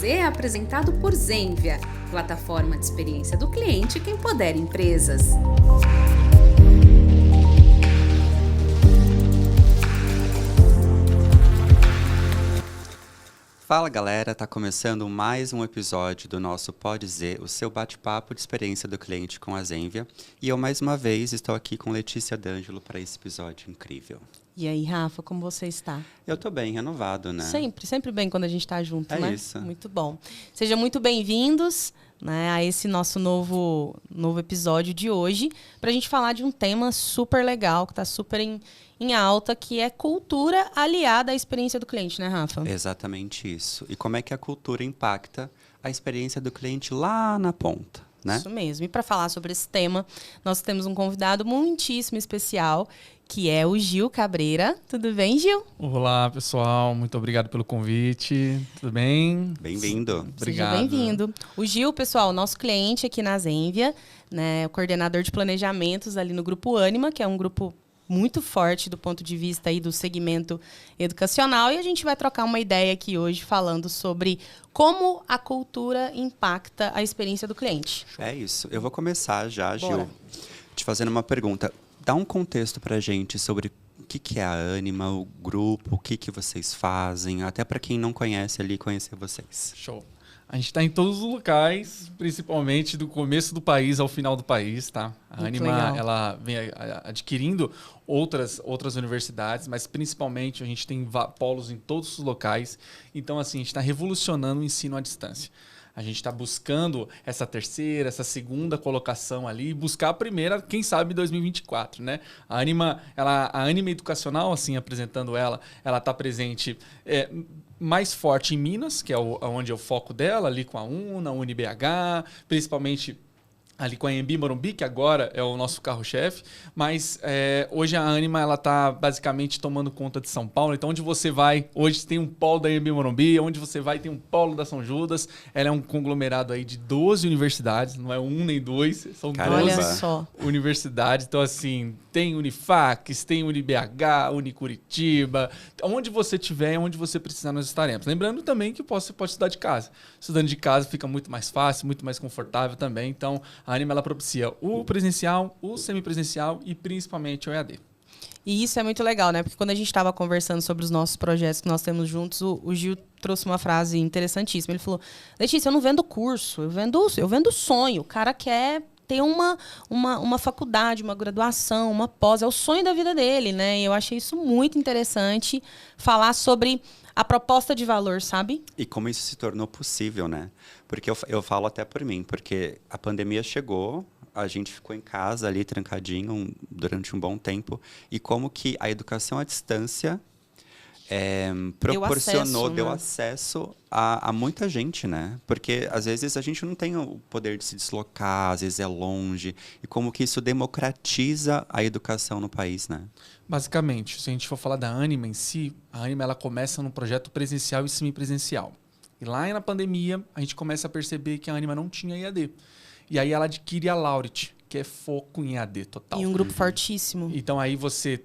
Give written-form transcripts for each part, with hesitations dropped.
Z é apresentado por Zenvia, plataforma de experiência do cliente que empodera empresas. Fala galera, tá começando mais um episódio do nosso Pode Z, o seu bate-papo de experiência do cliente com a Zenvia. E eu mais uma vez estou aqui com Letícia D'Angelo para esse episódio incrível. E aí, Rafa, como você está? Eu tô bem, renovado, né? Sempre bem quando a gente está junto, né? É isso. Muito bom. Sejam muito bem-vindos, né, a esse nosso novo episódio de hoje, para a gente falar de um tema super legal, que está super em alta, que é cultura aliada à experiência do cliente, né, Rafa? Exatamente isso. E como é que a cultura impacta a experiência do cliente lá na ponta, né? Isso mesmo. E para falar sobre esse tema, nós temos um convidado muitíssimo especial, que é o Gil Cabreira. Tudo bem, Gil? Olá, pessoal. Muito obrigado pelo convite. Tudo bem? Bem-vindo. Obrigado. Seja bem-vindo. O Gil, pessoal, nosso cliente aqui na Zenvia, né, o coordenador de planejamentos ali no Grupo Ânima, que é um grupo muito forte do ponto de vista aí do segmento educacional. E a gente vai trocar uma ideia aqui hoje falando sobre como a cultura impacta a experiência do cliente. É isso. Eu vou começar já, Gil, Bora. te fazendo uma pergunta. Dá um contexto pra gente sobre o que é a Ânima, o grupo, o que vocês fazem, até para quem não conhece ali, conhecer vocês. Show. A gente está em todos os locais, principalmente do começo do país ao final do país, tá? A Muito Ânima, legal. ela vem adquirindo outras universidades, mas principalmente a gente tem polos em todos os locais. Então, assim, a gente está revolucionando o ensino à distância. A gente está buscando essa terceira, essa segunda colocação ali, buscar a primeira, quem sabe, em 2024, né? A Ânima Educacional, assim, apresentando ela está presente mais forte em Minas, que é onde é o foco dela, ali com a UNA, a UniBH, principalmente ali com a Anhembi Morumbi, que agora é o nosso carro-chefe, mas hoje a Ânima ela está basicamente tomando conta de São Paulo. Então, onde você vai, hoje tem um polo da Anhembi Morumbi, onde você vai tem um polo da São Judas. Ela é um conglomerado aí de 12 universidades, não é um nem dois, são Caramba. 12 Olha só. universidades. Então, assim, tem Unifacs, tem UniBH, Unicuritiba. Onde você estiver, onde você precisar, nós estaremos. Lembrando também que você pode estudar de casa. Estudando de casa fica muito mais fácil, muito mais confortável também. Então, a Ânima ela propicia o presencial, o semipresencial e principalmente o EAD. E isso é muito legal, né? Porque quando a gente estava conversando sobre os nossos projetos que nós temos juntos, o Gil trouxe uma frase interessantíssima. Ele falou: Letícia, eu não vendo curso, eu vendo sonho. O cara quer ter uma faculdade, uma graduação, uma pós. É o sonho da vida dele, né? E eu achei isso muito interessante, falar sobre a proposta de valor, sabe? E como isso se tornou possível, né? Porque eu falo até por mim, porque a pandemia chegou, a gente ficou em casa ali trancadinho durante um bom tempo, e como que a educação à distância proporcionou, deu acesso a muita gente, né? Porque às vezes a gente não tem o poder de se deslocar, às vezes é longe, e como que isso democratiza a educação no país, né? Basicamente, se a gente for falar da Ânima em si, a Ânima ela começa no projeto presencial e semipresencial. E lá na pandemia, a gente começa a perceber que a Ânima não tinha EAD. E aí ela adquire a Laureate, que é foco em EAD total. E um grupo fortíssimo. Então aí você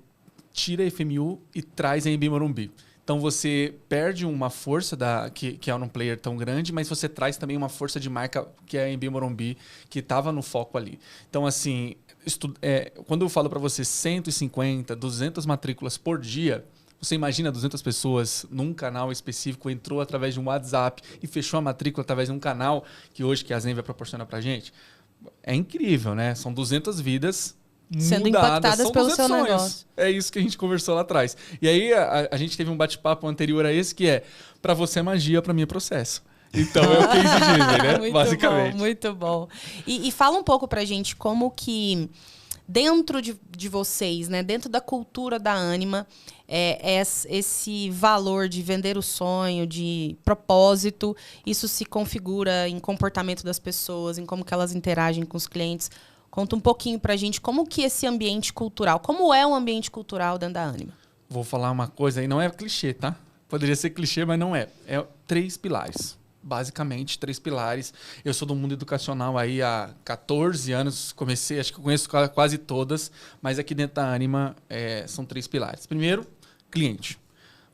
tira a FMU e traz a Anhembi Morumbi. Então você perde uma força que é um player tão grande, mas você traz também uma força de marca que é a Anhembi Morumbi, que estava no foco ali. Então assim, quando eu falo para você 150, 200 matrículas por dia, você imagina 200 pessoas num canal específico, entrou através de um WhatsApp e fechou a matrícula através de um canal que a Zenvia proporciona para a gente? É incrível, né? São 200 vidas sendo impactadas pelo seu sonhos. negócio. É isso que a gente conversou lá atrás. E aí a gente teve um bate-papo anterior a esse que é: para você é magia, para mim é processo. Então é o case Disney, né? Muito basicamente. bom, muito bom. E fala um pouco pra gente como que dentro de vocês, né, dentro da cultura da Ânima, esse valor de vender o sonho, de propósito, isso se configura em comportamento das pessoas, em como que elas interagem com os clientes. Conta um pouquinho pra gente como que esse ambiente cultural, como é um ambiente cultural dentro da Ânima. Vou falar uma coisa aí, não é clichê, tá? Poderia ser clichê, mas não é. É 3 pilares. Basicamente, 3 pilares. Eu sou do mundo educacional aí há 14 anos. Comecei, acho que eu conheço quase todas. Mas aqui dentro da Ânima são 3 pilares. Primeiro, cliente.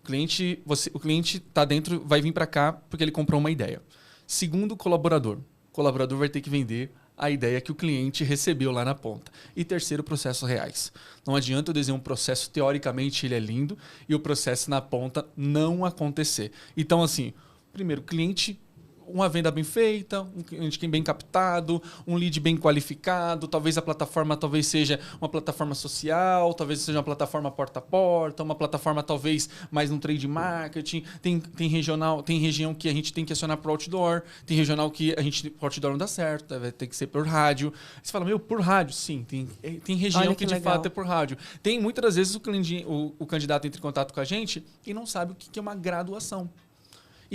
O cliente tá dentro, vai vir para cá porque ele comprou uma ideia. Segundo, colaborador. O colaborador vai ter que vender a ideia que o cliente recebeu lá na ponta. E terceiro, processos reais. Não adianta eu desenhar um processo, teoricamente ele é lindo, e o processo na ponta não acontecer. Então, assim, primeiro, cliente, uma venda bem feita, um cliente bem captado, um lead bem qualificado, talvez a plataforma seja uma plataforma social, talvez seja uma plataforma porta a porta, uma plataforma talvez mais no trade marketing, tem região que a gente tem que acionar para outdoor, tem regional que a gente outdoor não dá certo, vai ter que ser por rádio. Você fala, por rádio? Sim, tem região que de fato é por rádio. Tem muitas das vezes o candidato entra em contato com a gente e não sabe o que é uma graduação.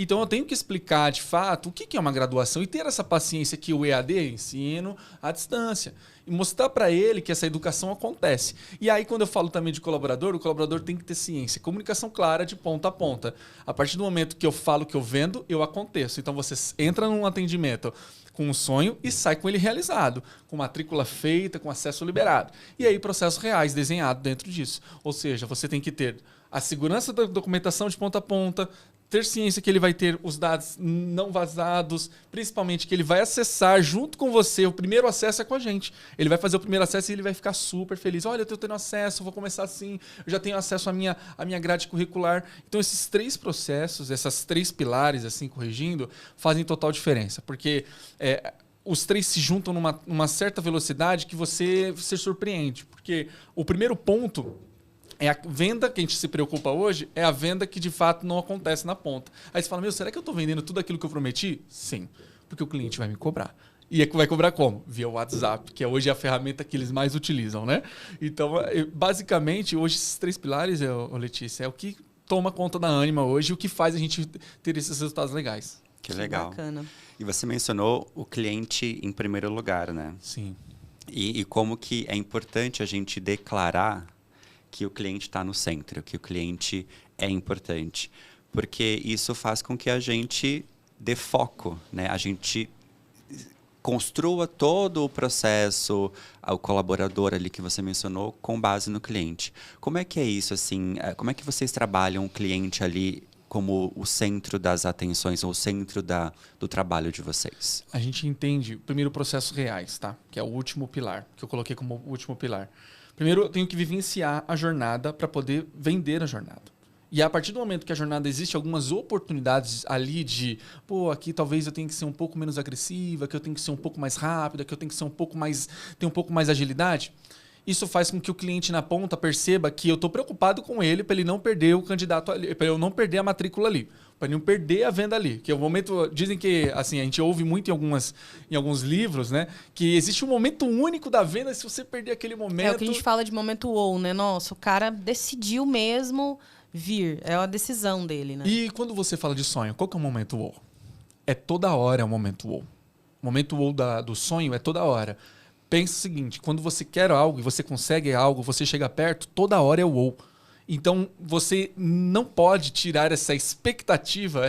Então, eu tenho que explicar, de fato, o que é uma graduação e ter essa paciência que o EAD, ensino à distância, e mostrar para ele que essa educação acontece. E aí, quando eu falo também de colaborador, o colaborador tem que ter ciência, comunicação clara de ponta a ponta. A partir do momento que eu falo que eu vendo, eu aconteço. Então, você entra num atendimento com um sonho e sai com ele realizado, com matrícula feita, com acesso liberado. E aí, processos reais desenhados dentro disso. Ou seja, você tem que ter a segurança da documentação de ponta a ponta, ter ciência que ele vai ter os dados não vazados, principalmente que ele vai acessar junto com você. O primeiro acesso é com a gente. Ele vai fazer o primeiro acesso e ele vai ficar super feliz. Olha, eu estou tendo acesso, vou começar assim, eu já tenho acesso à minha grade curricular. Então, esses 3 processos, essas 3 pilares, assim, corrigindo, fazem total diferença. Porque os 3 se juntam numa certa velocidade que você se surpreende. Porque o primeiro ponto é a venda que a gente se preocupa hoje, é a venda que de fato não acontece na ponta. Aí você fala, será que eu estou vendendo tudo aquilo que eu prometi? Sim, porque o cliente vai me cobrar. E vai cobrar como? Via WhatsApp, que hoje é a ferramenta que eles mais utilizam, né? Então, basicamente, hoje esses 3 pilares, Letícia, é o que toma conta da Ânima hoje e o que faz a gente ter esses resultados legais. Que legal. Bacana. E você mencionou o cliente em primeiro lugar, né? Sim. E como que é importante a gente declarar que o cliente está no centro, que o cliente é importante. Porque isso faz com que a gente dê foco, né? A gente construa todo o processo, o colaborador ali que você mencionou, com base no cliente. Como é que é isso, assim? Como é que vocês trabalham o cliente ali como o centro das atenções, ou o centro do trabalho de vocês? A gente entende, primeiro, processos reais, tá? Que é o último pilar, que eu coloquei como último pilar. Primeiro, eu tenho que vivenciar a jornada para poder vender a jornada. E a partir do momento que a jornada existe algumas oportunidades ali de, aqui talvez eu tenha que ser um pouco menos agressiva, que eu tenho que ser um pouco mais rápida, que eu tenho que ser ter um pouco mais agilidade. Isso faz com que o cliente na ponta perceba que eu estou preocupado com ele para ele não perder o candidato ali, para eu não perder a matrícula ali, para não perder a venda ali. Que é o momento, dizem que assim, a gente ouve muito em alguns livros, né, que existe um momento único da venda, se você perder aquele momento. É o que a gente fala de momento wow, né? Nossa, o cara decidiu mesmo vir, é a decisão dele, né? E quando você fala de sonho, qual que é o momento wow? É toda hora o momento wow. O momento wow do sonho é toda hora. Pensa o seguinte, quando você quer algo e você consegue algo, você chega perto, toda hora é o wow. Então, você não pode tirar essa expectativa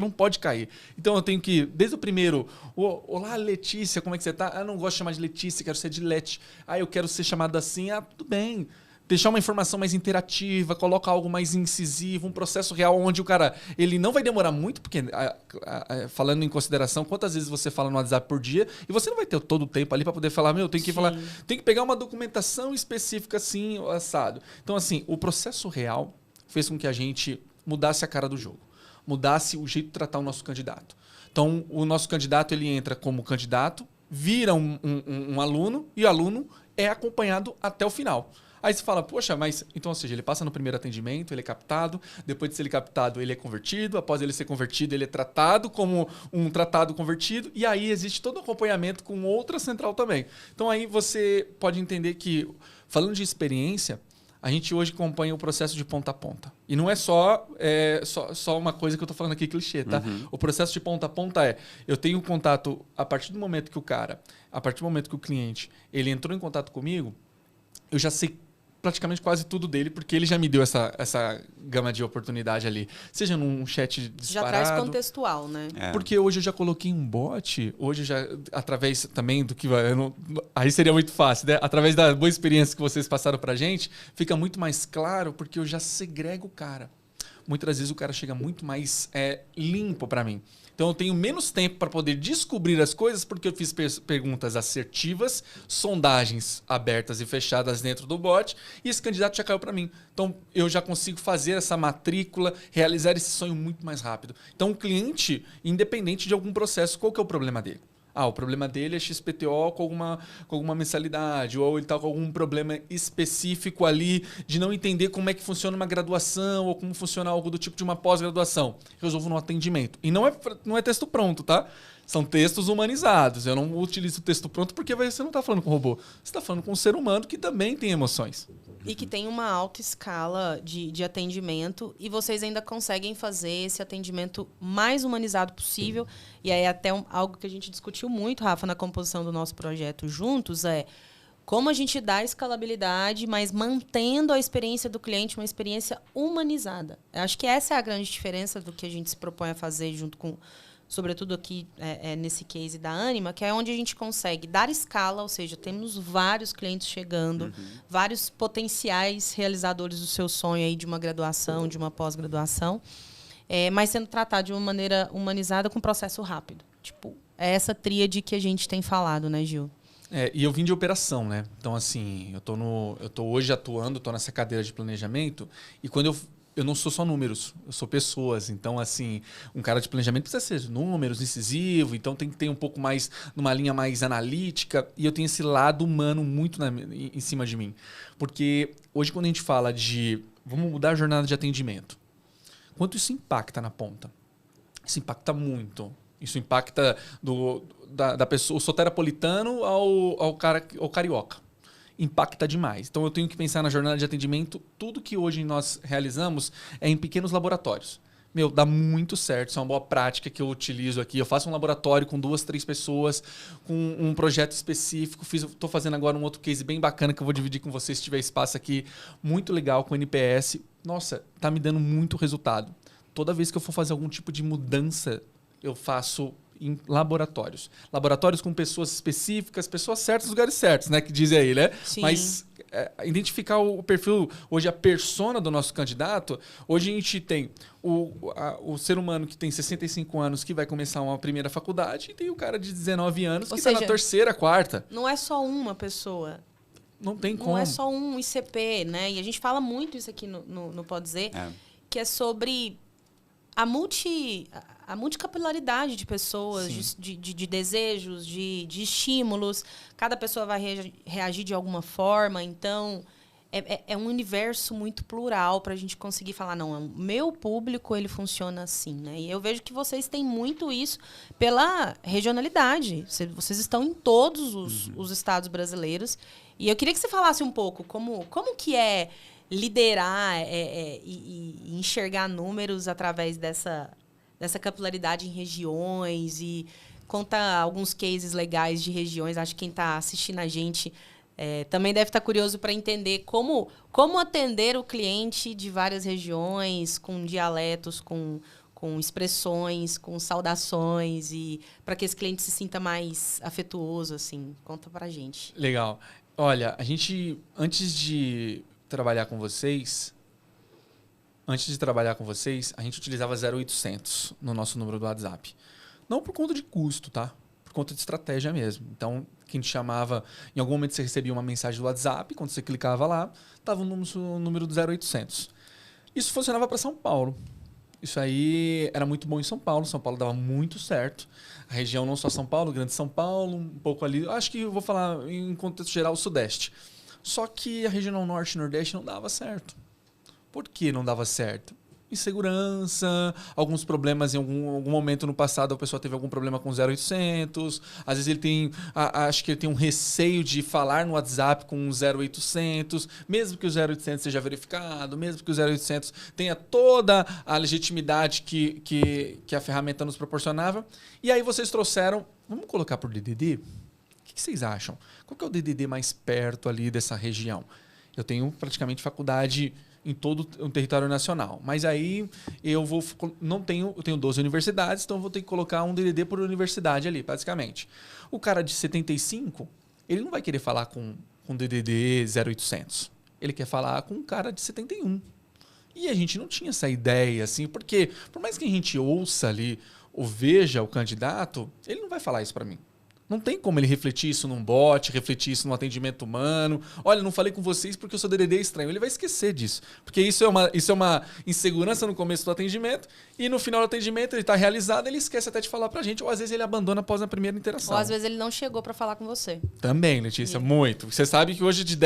não pode cair. Então, eu tenho que, desde o primeiro, olá, Letícia, como é que você tá? Eu não gosto de chamar de Letícia, quero ser de Leti. Eu quero ser chamado assim, tudo bem. Deixar uma informação mais interativa, coloca algo mais incisivo, um processo real onde o cara ele não vai demorar muito, porque falando em consideração, quantas vezes você fala no WhatsApp por dia e você não vai ter todo o tempo ali para poder falar, tem que falar, tem que pegar uma documentação específica assim, assado. Então, assim, o processo real fez com que a gente mudasse a cara do jogo, mudasse o jeito de tratar o nosso candidato. Então, o nosso candidato ele entra como candidato, vira um aluno e o aluno é acompanhado até o final. Aí você fala, poxa, mas... Então, ou seja, ele passa no primeiro atendimento, ele é captado, depois de ser captado, ele é convertido, após ele ser convertido, ele é tratado como um tratado convertido, e aí existe todo o acompanhamento com outra central também. Então, aí você pode entender que, falando de experiência, a gente hoje acompanha o processo de ponta a ponta. E não é só uma coisa que eu estou falando aqui, clichê, tá? Uhum. O processo de ponta a ponta eu tenho contato, a partir do momento que o cliente, ele entrou em contato comigo, eu já sei praticamente quase tudo dele, porque ele já me deu essa gama de oportunidade ali. Seja num chat disparado. Já traz contextual, né? Porque hoje eu já coloquei um bot, hoje já, através também do que... aí seria muito fácil, né? Através da boa experiência que vocês passaram pra gente, fica muito mais claro, porque eu já segrego o cara. muitas das vezes o cara chega muito mais limpo para mim. Então eu tenho menos tempo para poder descobrir as coisas porque eu fiz perguntas assertivas, sondagens abertas e fechadas dentro do bot e esse candidato já caiu para mim. Então eu já consigo fazer essa matrícula, realizar esse sonho muito mais rápido. Então o cliente, independente de algum processo, qual que é o problema dele? O problema dele é XPTO com alguma mensalidade, ou ele está com algum problema específico ali de não entender como é que funciona uma graduação ou como funciona algo do tipo de uma pós-graduação. Resolvo no atendimento. E não é texto pronto, tá? São textos humanizados. Eu não utilizo o texto pronto porque você não está falando com um robô. Você está falando com um ser humano que também tem emoções. E que tem uma alta escala de atendimento e vocês ainda conseguem fazer esse atendimento mais humanizado possível. E aí até algo que a gente discutiu muito, Rafa, na composição do nosso projeto juntos, é como a gente dá escalabilidade, mas mantendo a experiência do cliente uma experiência humanizada. Eu acho que essa é a grande diferença do que a gente se propõe a fazer junto com... sobretudo aqui nesse case da Ânima, que é onde a gente consegue dar escala, ou seja, temos vários clientes chegando, vários potenciais realizadores do seu sonho aí de uma graduação, de uma pós-graduação, mas sendo tratado de uma maneira humanizada com processo rápido. Tipo, é essa tríade que a gente tem falado, né, Gil? E eu vim de operação, né? Então, assim, eu tô hoje atuando, tô nessa cadeira de planejamento, e quando eu não sou só números, eu sou pessoas. Então, assim, um cara de planejamento precisa ser números, incisivo, então tem que ter um pouco mais, numa linha mais analítica. E eu tenho esse lado humano muito em cima de mim. Porque hoje, quando a gente fala de vamos mudar a jornada de atendimento, quanto isso impacta na ponta? Isso impacta muito. Isso impacta da pessoa, o soteropolitano ao carioca. Impacta demais. Então eu tenho que pensar na jornada de atendimento. Tudo que hoje nós realizamos é em pequenos laboratórios. Dá muito certo. Isso é uma boa prática que eu utilizo aqui. Eu faço um laboratório com 2, 3 pessoas, com um projeto específico. Estou fazendo agora um outro case bem bacana que eu vou dividir com vocês se tiver espaço aqui. Muito legal com o NPS. Nossa, tá me dando muito resultado. Toda vez que eu for fazer algum tipo de mudança, eu faço em laboratórios. Laboratórios com pessoas específicas, pessoas certas, lugares certos, né? Que dizem aí, né? Sim. Mas identificar o perfil, hoje a persona do nosso candidato, hoje a gente tem o ser humano que tem 65 anos que vai começar uma primeira faculdade e tem o cara de 19 anos que está na terceira, quarta. Não é só uma pessoa. Não tem como. Não é só um ICP, né? E a gente fala muito isso aqui no Pode Dizer, que é sobre a multicapilaridade de pessoas, de desejos, de estímulos. Cada pessoa vai reagir de alguma forma. Então, é um universo muito plural para a gente conseguir falar, não, o meu público ele funciona assim. Né? E eu vejo que vocês têm muito isso pela regionalidade. Vocês estão em todos os estados brasileiros. E eu queria que você falasse um pouco como que é liderar e enxergar números através dessa capilaridade em regiões e conta alguns cases legais de regiões. Acho que quem está assistindo a gente também deve estar curioso para entender como atender o cliente de várias regiões, com dialetos, com expressões, com saudações, e para que esse cliente se sinta mais afetuoso. Assim. Conta para a gente. Legal. Olha, a gente, antes de trabalhar com vocês, a gente utilizava 0800 no nosso número do WhatsApp. Não por conta de custo, tá? Por conta de estratégia mesmo. Então, quem te chamava, em algum momento você recebia uma mensagem do WhatsApp, quando você clicava lá, estava o número do 0800. Isso funcionava para São Paulo. Isso aí era muito bom em São Paulo. São Paulo dava muito certo. A região não só São Paulo, Grande São Paulo, um pouco ali. Acho que eu vou falar em contexto geral o Sudeste. Só que a região Norte e Nordeste não dava certo. Por que não dava certo? Insegurança, alguns problemas em algum momento no passado a pessoa teve algum problema com 0800, às vezes ele tem, acho que ele tem um receio de falar no WhatsApp com 0800, mesmo que o 0800 seja verificado, mesmo que o 0800 tenha toda a legitimidade que a ferramenta nos proporcionava. E aí vocês trouxeram, vamos colocar por DDD? O que vocês acham? Qual que é o DDD mais perto ali dessa região? Eu tenho praticamente faculdade em todo o território nacional. Mas aí eu tenho 12 universidades, então eu vou ter que colocar um DDD por universidade ali, basicamente. O cara de 75, ele não vai querer falar com DDD 0800. Ele quer falar com um cara de 71. E a gente não tinha essa ideia, assim, porque por mais que a gente ouça ali ou veja o candidato, ele não vai falar isso para mim. Não tem como ele refletir isso num bot, refletir isso num atendimento humano. Olha, não falei com vocês porque o seu DDD é estranho. Ele vai esquecer disso. Porque isso é uma insegurança no começo do atendimento e no final do atendimento ele está realizado, ele esquece até de falar pra gente, ou às vezes ele abandona após a primeira interação. Ou às vezes ele não chegou para falar com você. Também, Letícia, muito. Você sabe que hoje de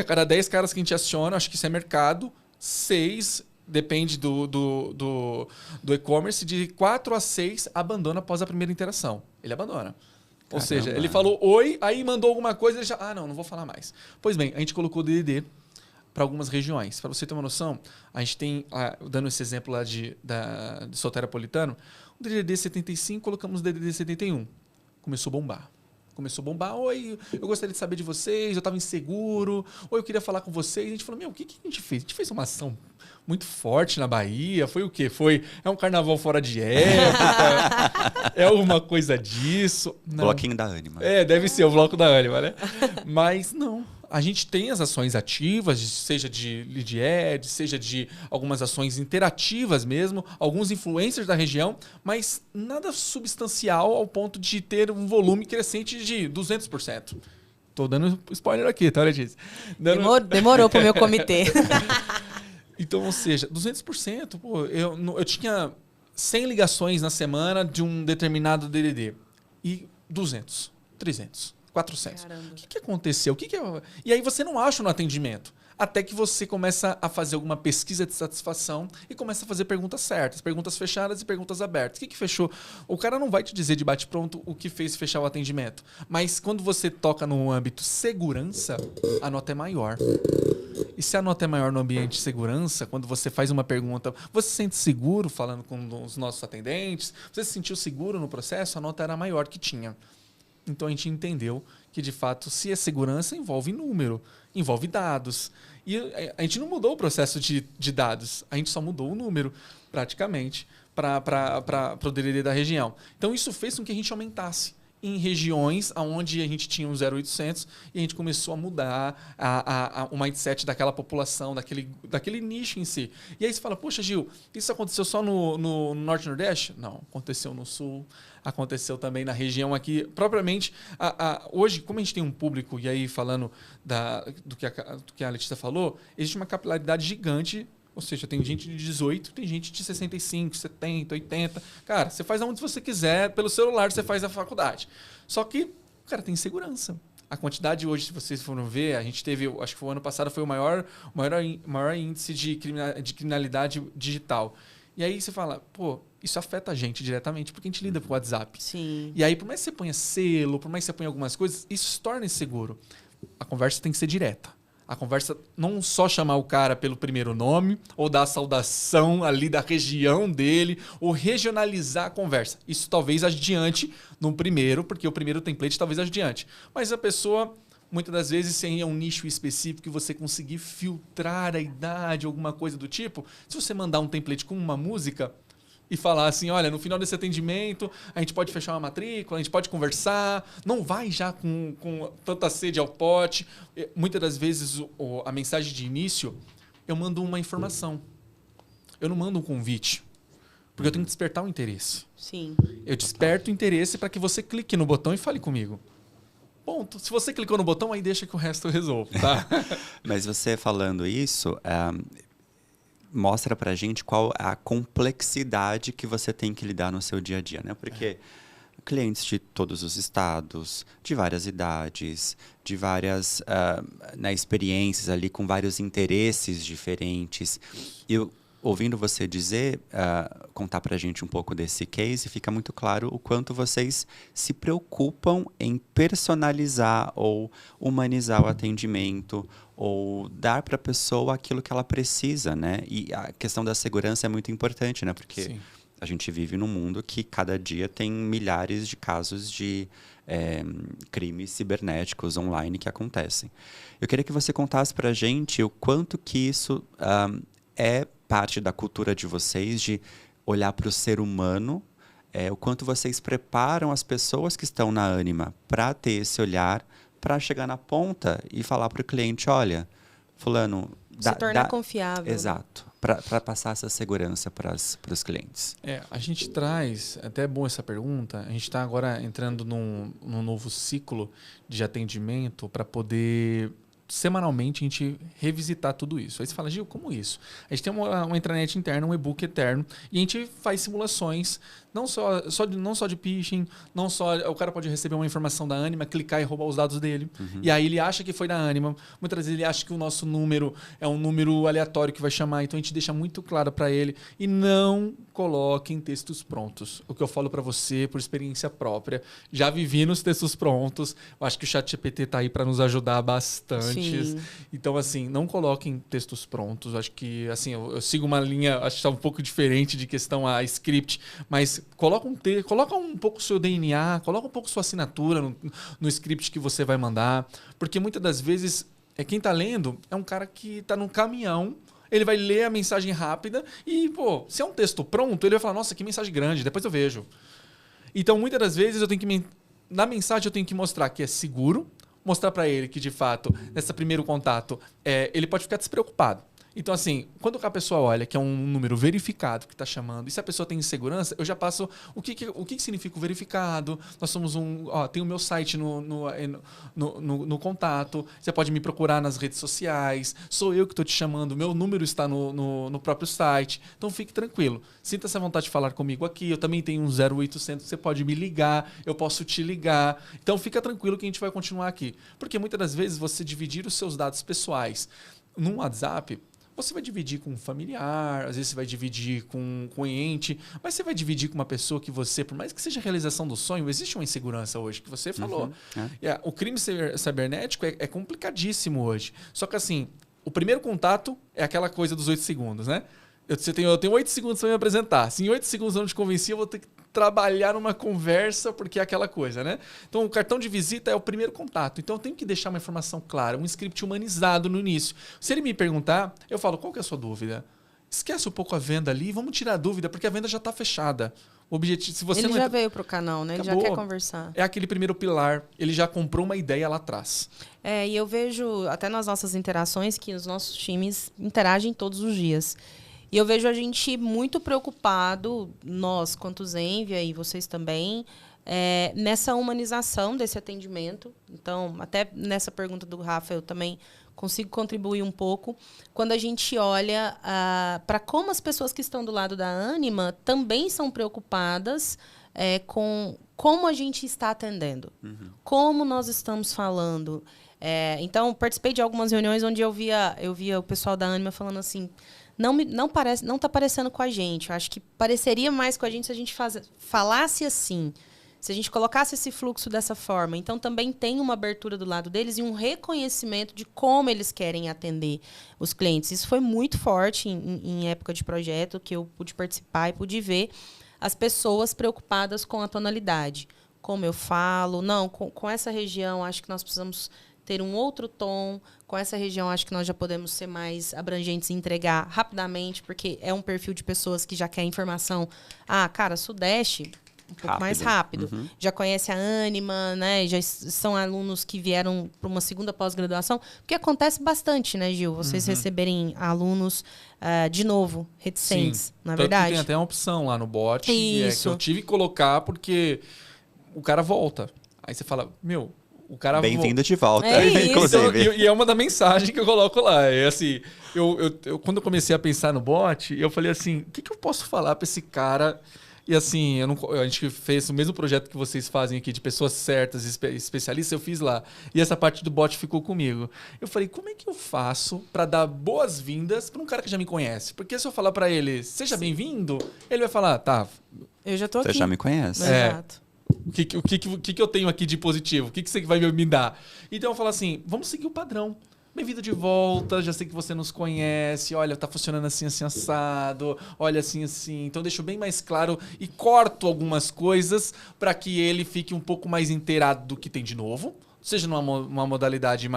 a cada 10 caras que a gente aciona, acho que isso é mercado, 6... Depende do e-commerce, de 4 a 6 abandona após a primeira interação. Ele abandona. Ou seja, ele falou oi, aí mandou alguma coisa, ele já... não vou falar mais. Pois bem, a gente colocou o DDD para algumas regiões. Para você ter uma noção, a gente tem, dando esse exemplo lá de Soteropolitano, o DDD 75, colocamos o DDD 71. Começou a bombar. Oi, eu gostaria de saber de vocês, eu estava inseguro. Oi, eu queria falar com vocês. A gente falou, o que a gente fez? A gente fez uma ação muito forte na Bahia. Foi o quê? É um carnaval fora de época? É alguma coisa disso? Não. Bloquinho da Ânima. Deve ser o bloco da Ânima, né? Mas não. A gente tem as ações ativas, seja de lead ad, seja de algumas ações interativas mesmo, alguns influencers da região, mas nada substancial ao ponto de ter um volume crescente de 200%. Tô dando spoiler aqui, tá, Letícia? Demorou pro meu comitê. Então, ou seja, 200%, pô, eu tinha 100 ligações na semana de um determinado DDD. E 200, 300, 400. Caramba. O que aconteceu? E aí você não acha no atendimento. Até que você começa a fazer alguma pesquisa de satisfação e começa a fazer perguntas certas, perguntas fechadas e perguntas abertas. O que fechou? O cara não vai te dizer de bate-pronto o que fez fechar o atendimento. Mas quando você toca no âmbito segurança, a nota é maior. E se a nota é maior no ambiente de segurança, quando você faz uma pergunta, você se sente seguro falando com os nossos atendentes? Você se sentiu seguro no processo? A nota era maior que tinha. Então a gente entendeu que, de fato, se é segurança, envolve número, envolve dados. E a gente não mudou o processo de dados, a gente só mudou o número, praticamente, para o DDD da região. Então isso fez com que a gente aumentasse em regiões onde a gente tinha um 0800 e a gente começou a mudar o mindset daquela população, daquele nicho em si. E aí você fala, poxa, Gil, isso aconteceu só no Norte e Nordeste? Não, aconteceu no Sul, aconteceu também na região aqui. Propriamente, hoje, como a gente tem um público, e aí falando do que a Letícia falou, existe uma capilaridade gigante. Ou seja, tem gente de 18, tem gente de 65, 70, 80. Cara, você faz aonde você quiser, pelo celular você faz a faculdade. Só que o cara tem segurança. A quantidade hoje, se vocês foram ver, a gente teve, acho que o ano passado foi o maior índice de criminalidade digital. E aí você fala, pô, isso afeta a gente diretamente, porque a gente lida com o WhatsApp. Sim. E aí, por mais que você ponha selo, por mais que você ponha algumas coisas, isso se torna inseguro. A conversa tem que ser direta. A conversa não só chamar o cara pelo primeiro nome, ou dar a saudação ali da região dele, ou regionalizar a conversa. Isso talvez adiante no primeiro, porque o primeiro template talvez adiante. Mas a pessoa, muitas das vezes, sem um nicho específico e você conseguir filtrar a idade, alguma coisa do tipo, se você mandar um template com uma música e falar assim, olha, no final desse atendimento a gente pode fechar uma matrícula, a gente pode conversar, não vai já com tanta sede ao pote. Muitas das vezes a mensagem de início, eu mando uma informação. Eu não mando um convite, porque eu tenho que despertar o interesse. Sim. Eu desperto o interesse para que você clique no botão e fale comigo. Ponto. Se você clicou no botão, aí deixa que o resto eu resolvo, tá? Mas você falando isso... mostra pra gente qual a complexidade que você tem que lidar no seu dia a dia, né? Porque clientes de todos os estados, de várias idades, de várias experiências ali, com vários interesses diferentes. E ouvindo você dizer, contar pra gente um pouco desse case, fica muito claro o quanto vocês se preocupam em personalizar ou humanizar o atendimento, ou dar para a pessoa aquilo que ela precisa, né? E a questão da segurança é muito importante, né? Porque Sim. A gente vive num mundo que cada dia tem milhares de casos de crimes cibernéticos online que acontecem. Eu queria que você contasse para a gente o quanto que isso é parte da cultura de vocês, de olhar para o ser humano, o quanto vocês preparam as pessoas que estão na Ânima para ter esse olhar, para chegar na ponta e falar para o cliente, olha, fulano... Se tornar confiável. Exato. para passar essa segurança para os clientes? A gente traz, até é bom essa pergunta, a gente está agora entrando num novo ciclo de atendimento para poder, semanalmente, a gente revisitar tudo isso. Aí você fala, Gil, como isso? A gente tem uma intranet interna, um e-book eterno, e a gente faz simulações, não só de phishing, não só o cara pode receber uma informação da Anima, clicar e roubar os dados dele. E aí ele acha que foi da Anima. Muitas vezes ele acha que o nosso número é um número aleatório que vai chamar. Então a gente deixa muito claro para ele. E não coloquem textos prontos. O que eu falo para você, por experiência própria, já vivi nos textos prontos. Eu acho que o ChatGPT está aí para nos ajudar bastante. Sim. Então, assim, não coloquem textos prontos. Acho que, assim, eu sigo uma linha, acho que está um pouco diferente de questão a script, mas coloca um pouco o seu DNA, coloca um pouco sua assinatura no script que você vai mandar, porque muitas das vezes quem está lendo é um cara que está num caminhão, ele vai ler a mensagem rápida e, se é um texto pronto, ele vai falar, nossa, que mensagem grande, depois eu vejo. Então, muitas das vezes, na mensagem eu tenho que mostrar que é seguro, mostrar para ele que, de fato, nesse primeiro contato, ele pode ficar despreocupado. Então, assim, quando a pessoa olha que é um número verificado que está chamando, e se a pessoa tem insegurança, eu já passo o que significa o verificado. Nós somos tem o meu site no contato, você pode me procurar nas redes sociais, sou eu que estou te chamando, meu número está no próprio site. Então, fique tranquilo. Sinta-se à vontade de falar comigo aqui. Eu também tenho um 0800, você pode me ligar, eu posso te ligar. Então, fica tranquilo que a gente vai continuar aqui. Porque muitas das vezes você dividir os seus dados pessoais num WhatsApp, você vai dividir com um familiar, às vezes você vai dividir com um ente, mas você vai dividir com uma pessoa que você, por mais que seja a realização do sonho, existe uma insegurança hoje, que você falou. O crime cibernético é complicadíssimo hoje. Só que assim, o primeiro contato é aquela coisa dos 8 segundos, né? Eu tenho 8 segundos para me apresentar. Se em 8 segundos eu não te convenci, eu vou ter que trabalhar numa conversa, porque é aquela coisa, né? Então, o cartão de visita é o primeiro contato. Então, eu tenho que deixar uma informação clara, um script humanizado no início. Se ele me perguntar, eu falo, qual que é a sua dúvida? Esquece um pouco a venda ali, vamos tirar a dúvida, porque a venda já está fechada. O objetivo, se você ele não já veio para o canal, né? Acabou. Ele já quer conversar. É aquele primeiro pilar. Ele já comprou uma ideia lá atrás. E eu vejo, até nas nossas interações, que os nossos times interagem todos os dias. E eu vejo a gente muito preocupado, nós, quanto Zenvia e vocês também, nessa humanização desse atendimento. Então, até nessa pergunta do Rafa, eu também consigo contribuir um pouco. Quando a gente olha para como as pessoas que estão do lado da Anima também são preocupadas com como a gente está atendendo, como nós estamos falando. Então, participei de algumas reuniões onde eu via o pessoal da Anima falando assim, não está parecendo com a gente. Eu acho que pareceria mais com a gente se a gente falasse assim, se a gente colocasse esse fluxo dessa forma. Então, também tem uma abertura do lado deles e um reconhecimento de como eles querem atender os clientes. Isso foi muito forte em época de projeto, que eu pude participar e pude ver as pessoas preocupadas com a tonalidade. Como eu falo, não, com essa região, acho que nós precisamos ter um outro tom. Com essa região, acho que nós já podemos ser mais abrangentes e entregar rapidamente, porque é um perfil de pessoas que já quer informação. Cara, Sudeste, um pouco mais rápido. Já conhece a Anima, né? Já são alunos que vieram para uma segunda pós-graduação. Porque acontece bastante, né, Gil? Vocês receberem alunos, de novo, reticentes, na verdade. Tem até uma opção lá no bot, que eu tive que colocar porque o cara volta. Aí você fala, o cara bem-vindo de volta, inclusive. Então, e é uma da mensagem que eu coloco lá. É assim, quando eu comecei a pensar no bot, eu falei assim, o que eu posso falar para esse cara? E assim, a gente fez o mesmo projeto que vocês fazem aqui, de pessoas certas, especialistas, eu fiz lá. E essa parte do bot ficou comigo. Eu falei, como é que eu faço para dar boas-vindas para um cara que já me conhece? Porque se eu falar para ele, seja bem-vindo, ele vai falar, tá, eu já tô aqui. Você já me conhece. Exato. O que eu tenho aqui de positivo? O que você vai me dar? Então eu falo assim, vamos seguir o padrão. Bem-vindo de volta, já sei que você nos conhece, olha, tá funcionando assim, assim, assado, olha, assim, assim. Então deixo bem mais claro e corto algumas coisas para que ele fique um pouco mais inteirado do que tem de novo. Seja uma modalidade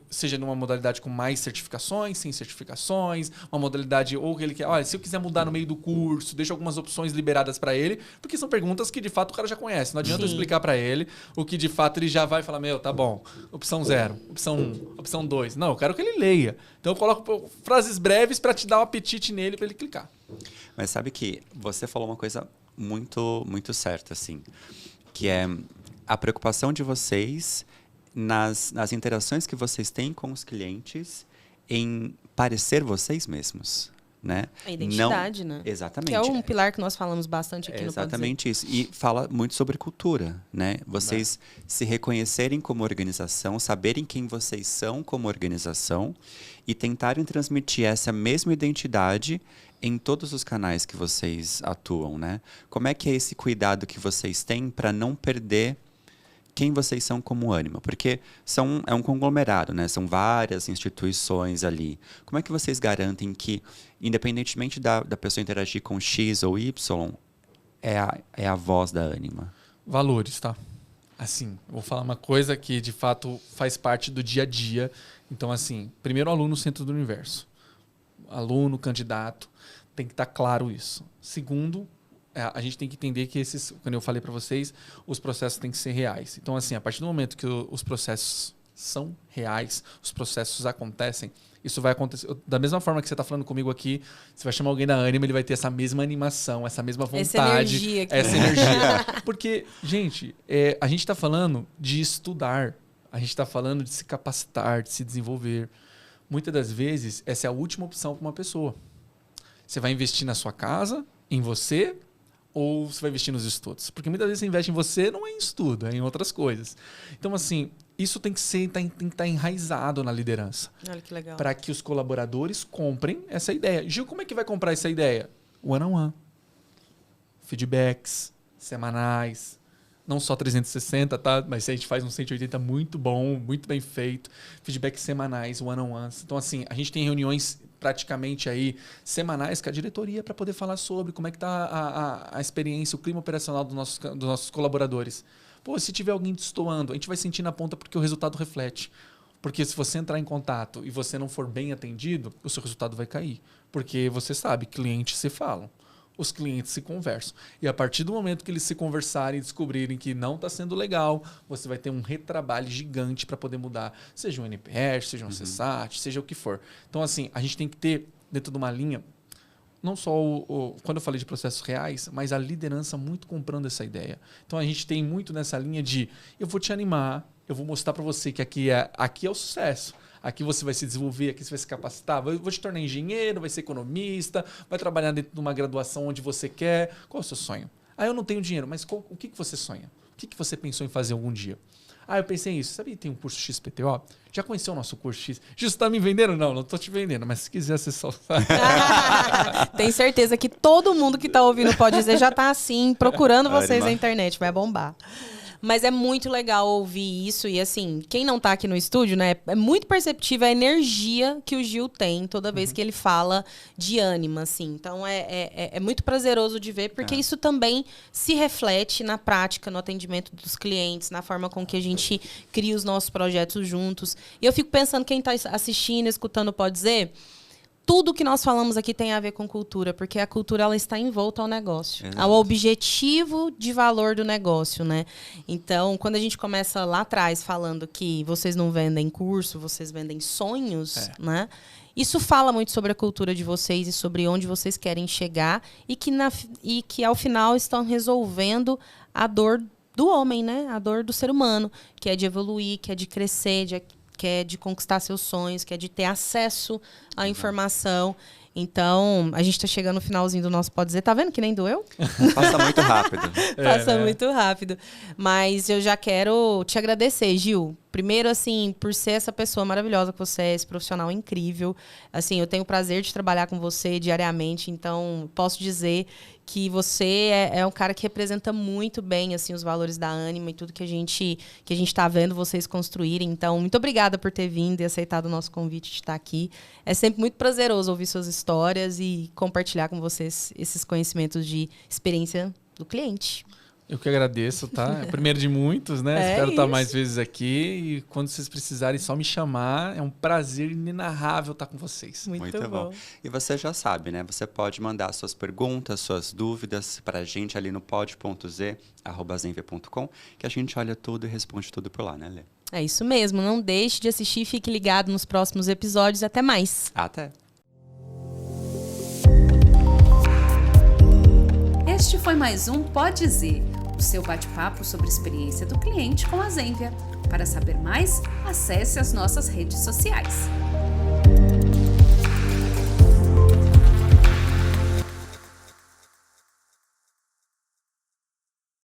seja numa modalidade com mais certificações, sem certificações, uma modalidade ou que ele quer, olha, se eu quiser mudar no meio do curso, deixa algumas opções liberadas para ele, porque são perguntas que de fato o cara já conhece. Não adianta eu explicar para ele o que de fato ele já vai falar, tá bom, opção 0, opção 1, opção 2. Não, eu quero que ele leia. Então eu coloco frases breves para te dar um apetite nele para ele clicar. Mas sabe que você falou uma coisa muito, muito certa, assim, que é a preocupação de vocês nas interações que vocês têm com os clientes em parecer vocês mesmos, né? A identidade, né? Exatamente. Que é um pilar que nós falamos bastante aqui no Pode Exatamente isso. E fala muito sobre cultura, né? Vocês se reconhecerem como organização, saberem quem vocês são como organização e tentarem transmitir essa mesma identidade em todos os canais que vocês atuam, né? Como é que é esse cuidado que vocês têm para não perder quem vocês são como Ânima? Porque é um conglomerado, né? São várias instituições ali. Como é que vocês garantem que, independentemente da pessoa interagir com X ou Y, é a voz da Ânima? Valores, tá? Assim, vou falar uma coisa que de fato faz parte do dia a dia. Então, assim, primeiro aluno no centro do universo. Aluno, candidato, tem que estar claro isso. Segundo, a gente tem que entender que quando eu falei para vocês, os processos têm que ser reais. Então, assim, a partir do momento que os processos são reais, os processos acontecem, isso vai acontecer. Da mesma forma que você está falando comigo aqui, você vai chamar alguém da Ânima, ele vai ter essa mesma animação, essa mesma vontade. Essa energia. Porque, gente, a gente está falando de estudar, a gente está falando de se capacitar, de se desenvolver. Muitas das vezes, essa é a última opção para uma pessoa. Você vai investir na sua casa, em você, ou você vai investir nos estudos? Porque muitas vezes você investe em você, não é em estudo, é em outras coisas. Então, assim, isso tem que estar enraizado na liderança. Olha que legal. Para que os colaboradores comprem essa ideia. Gil, como é que vai comprar essa ideia? One-on-one. Feedbacks semanais. Não só 360, tá? Mas a gente faz um 180 muito bom, muito bem feito. Feedbacks semanais, one-on-ones. Então, assim, a gente tem reuniões praticamente aí semanais com a diretoria para poder falar sobre como é que está a experiência, o clima operacional dos nossos colaboradores. Pô, se tiver alguém destoando, a gente vai sentir na ponta porque o resultado reflete. Porque se você entrar em contato e você não for bem atendido, o seu resultado vai cair. Porque você sabe, clientes se falam. Os clientes se conversam. E a partir do momento que eles se conversarem e descobrirem que não está sendo legal, você vai ter um retrabalho gigante para poder mudar. Seja um NPS, seja um CSAT, seja o que for. Então, assim, a gente tem que ter, dentro de uma linha, não só quando eu falei de processos reais, mas a liderança muito comprando essa ideia. Então, a gente tem muito nessa linha de eu vou te animar, eu vou mostrar para você que aqui é o sucesso. Aqui você vai se desenvolver, aqui você vai se capacitar. Vou te tornar engenheiro, vai ser economista, vai trabalhar dentro de uma graduação onde você quer. Qual é o seu sonho? Ah, eu não tenho dinheiro, mas o que você sonha? O que você pensou em fazer algum dia? Ah, eu pensei nisso. Sabe que tem um curso XPTO? Já conheceu o nosso curso X? Justo, tá me vendendo? Não estou te vendendo, mas se quiser você só... Tenho certeza que todo mundo que está ouvindo Pode Dizer já está assim, procurando vocês na internet. Vai bombar. Mas é muito legal ouvir isso. E assim, quem não tá aqui no estúdio, né? É muito perceptível a energia que o Gil tem toda vez que ele fala de Ânima, assim. Então, é muito prazeroso de ver, porque isso também se reflete na prática, no atendimento dos clientes, na forma com que a gente cria os nossos projetos juntos. E eu fico pensando, quem tá assistindo, escutando, Pode Dizer... Tudo que nós falamos aqui tem a ver com cultura, porque a cultura ela está envolta ao negócio, ao objetivo de valor do negócio, né? Então, quando a gente começa lá atrás falando que vocês não vendem curso, vocês vendem sonhos, né? Isso fala muito sobre a cultura de vocês e sobre onde vocês querem chegar e que ao final estão resolvendo a dor do homem, né? A dor do ser humano, que é de evoluir, que é de crescer, que é de conquistar seus sonhos, que é de ter acesso à informação. Então, a gente está chegando no finalzinho do nosso Pode Dizer. Tá vendo que nem doeu? Passa muito rápido. Passa muito rápido. Mas eu já quero te agradecer, Gil. Primeiro, assim, por ser essa pessoa maravilhosa que você é, esse profissional incrível. Assim, eu tenho o prazer de trabalhar com você diariamente, então posso dizer que você é um cara que representa muito bem, assim, os valores da Ânima e tudo que a gente está vendo vocês construírem. Então, muito obrigada por ter vindo e aceitado o nosso convite de estar aqui. É sempre muito prazeroso ouvir suas histórias e compartilhar com vocês esses conhecimentos de experiência do cliente. Eu que agradeço, tá? É o primeiro de muitos, né? Espero estar mais vezes aqui. E quando vocês precisarem, só me chamar. É um prazer inenarrável estar com vocês. Muito bom. E você já sabe, né? Você pode mandar suas perguntas, suas dúvidas pra gente ali no pod.z@zenvia.com, que a gente olha tudo e responde tudo por lá, né, Lê? É isso mesmo. Não deixe de assistir. Fique ligado nos próximos episódios. Até mais. Até! Este foi mais um Pode Z, o seu bate-papo sobre experiência do cliente com a Zenvia. Para saber mais, acesse as nossas redes sociais.